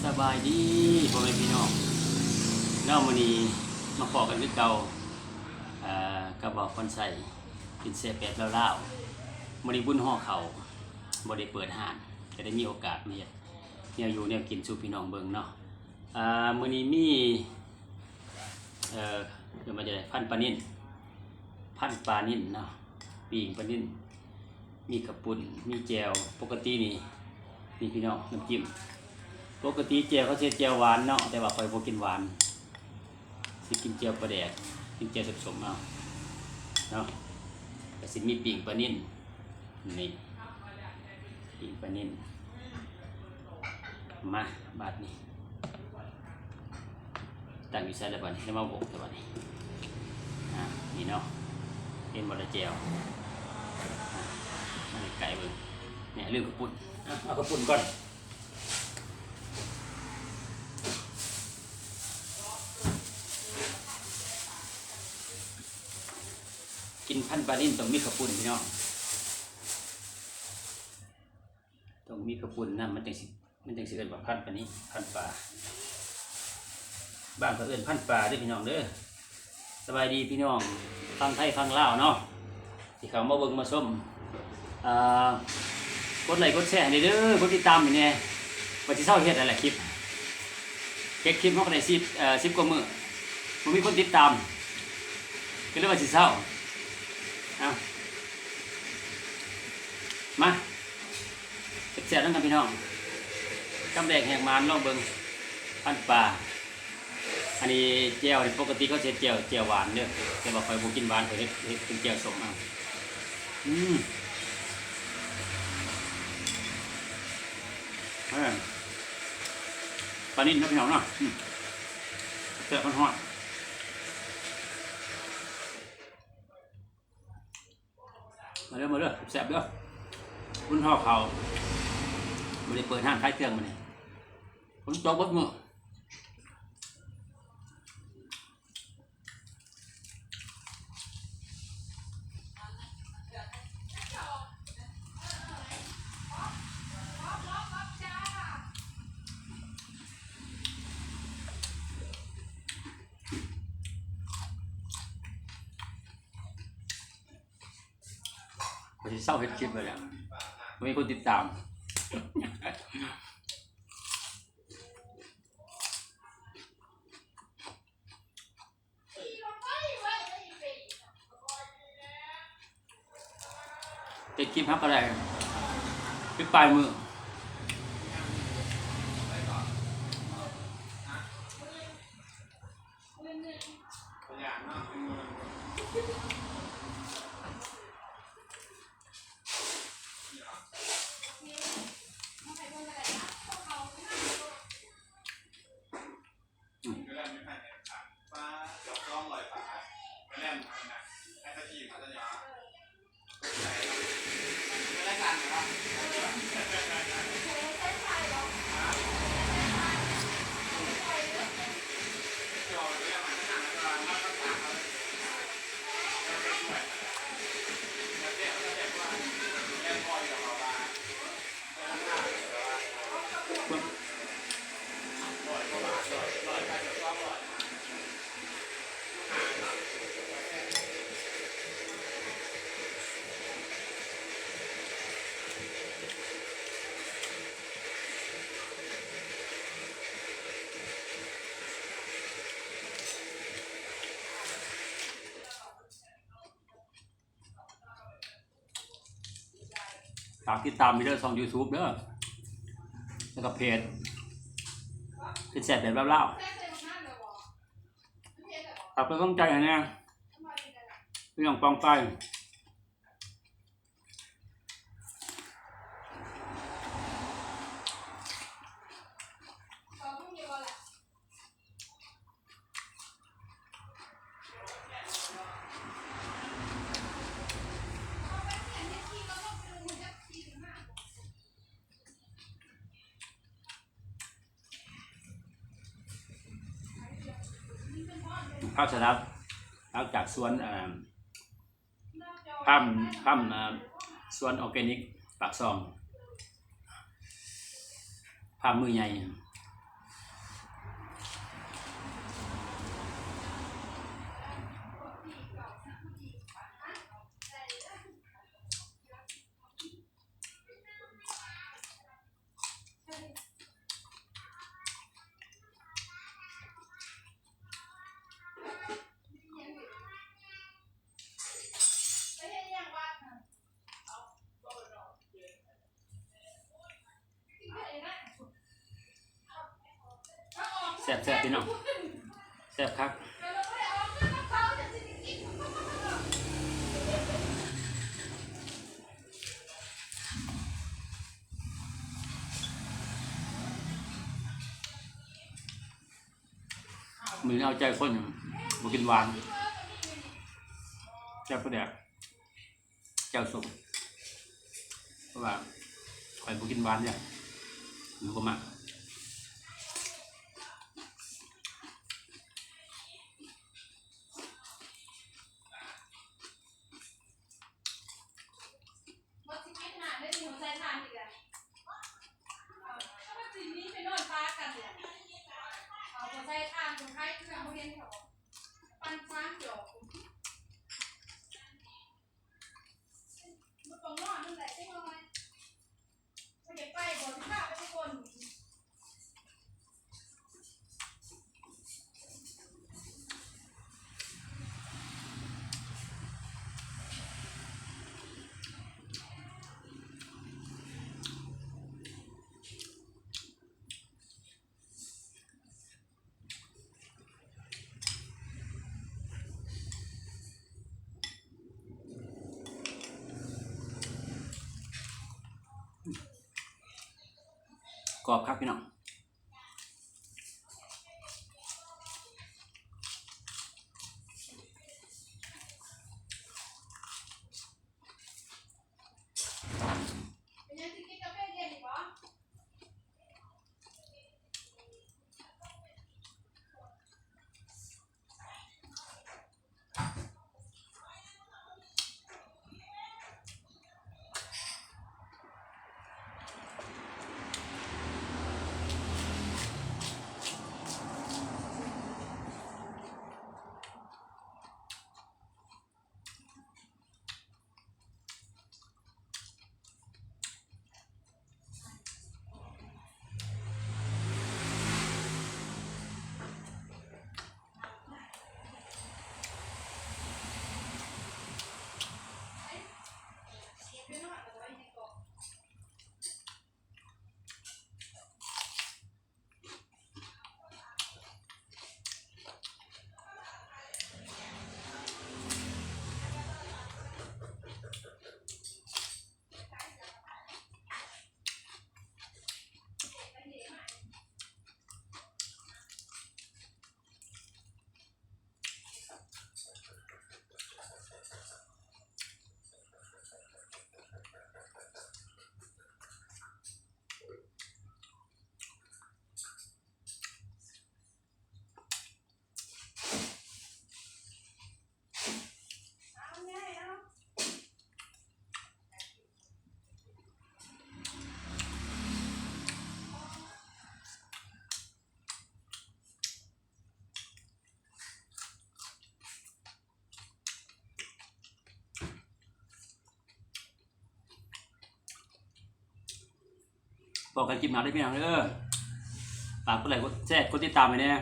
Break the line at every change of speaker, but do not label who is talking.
สบายดีพ่อแม่พี่น้องมื้อนี้มาพอกันคือเก่ากระบอกคอนใส่กินเสียแปดลาวๆมื้อนี้บุญห่อเขาบ่ได้เปิดห้างจะได้มีโอกาสมาเฮ็ดแนวอยู่แนวกินสู่พี่น้องเบิ่งเนาะมื้อนี้มีเดี๋ยวมาจะได้พันปลานิ่นเนาะปิ้งปลานิ่นมีกระปุ่นมีแจ่วปกตินี่พี่น้องน้ำจิ้มปกติเจียวเขาเจียวหวานเนาะแต่ว่าคอยบ่กินหวานสิกินเจียวปลาแดกกินเจียวสมๆเอาเนาะแต่สิมีปิ่งปลานิ่นนี่ปิ่งปลานิ่นมาบาดนี้ตั้งอยู่ใส่แล้วบัดนี้แล้วมาโบกแล้วบัดนี้นี่เนาะเป็นบะเจียวมันไก่เบิ่งเนี่ยเรื่องกระปุ่นเอากระปุ่นก่อนกินพันปลานิ่นต้องมีกระปุ่นพี่น้องต้องมีกระปุ่นนะมันจังสิเอิ้นว่าพันปลานิ่นพันปลาบ้านเขาเอิ้นพันปลาเด้อพี่น้องเด้อสบายดีพี่น้องฟังไทยฟังลาวเนาะที่เขามาเบิ่งมาชมกดไลค์กดแชร์ให้เด้อกดติดตามให้แน่ว่าสิเช้าเฮ็ดอะไรคลิปเก็บคลิปเฮาก็ได้10กว่ามื้อบ่มีคนติดตามก็เลยว่าสิเช้ามาแซ่บๆนั่นกันพี่น้องกำแดงแหกมานลองเบิ่งพันปลาอันนี้แจ่วนี่ปกติเขาจะแจ่วหวานเด้อแต่ว่าข่อยบ่กินหวานข่อยเฮ็ดเป็นแจ่วส้มเอาปลานิ่นนะพี่น้องเนาะแซ่บมันฮ้อนมาเด้อแซ่บเด้อคุณห่อเขาไม่ได้เปิดห้างขายเครื่องมาเนี่ยผมจองบดมือผมจะเศร้าเห็ดคลิปเลยอ่ะไม่มีคนติดตามติดคลิปพักอะไรคลิปปลายมือฝากติดตามมีเด้อช่อง YouTube เด้อแล้วก็เพจเป็นแซ่บแบบเล่าฝากเป็นกำลังใจให้แน่พี่น้องปองไปข้าวสลัดเอาจากสวนข้ามสวนออร์แกนิกปากซองภาพมือใหญ่ ซ่บพี่น้องแซ่บคักมือเอาใจคนบ่กินหวานแซ่บประเดี๋ยวเจ้าสุกเพราะว่าข่อยบ่กินหวานเนี่ยหนูก็มากรอบครับพี่น้องบอกกันคลิปหน้าได้พี่น้องเด้อฝากกดไลค์กดแชร์กดติดตามไปเนี่ย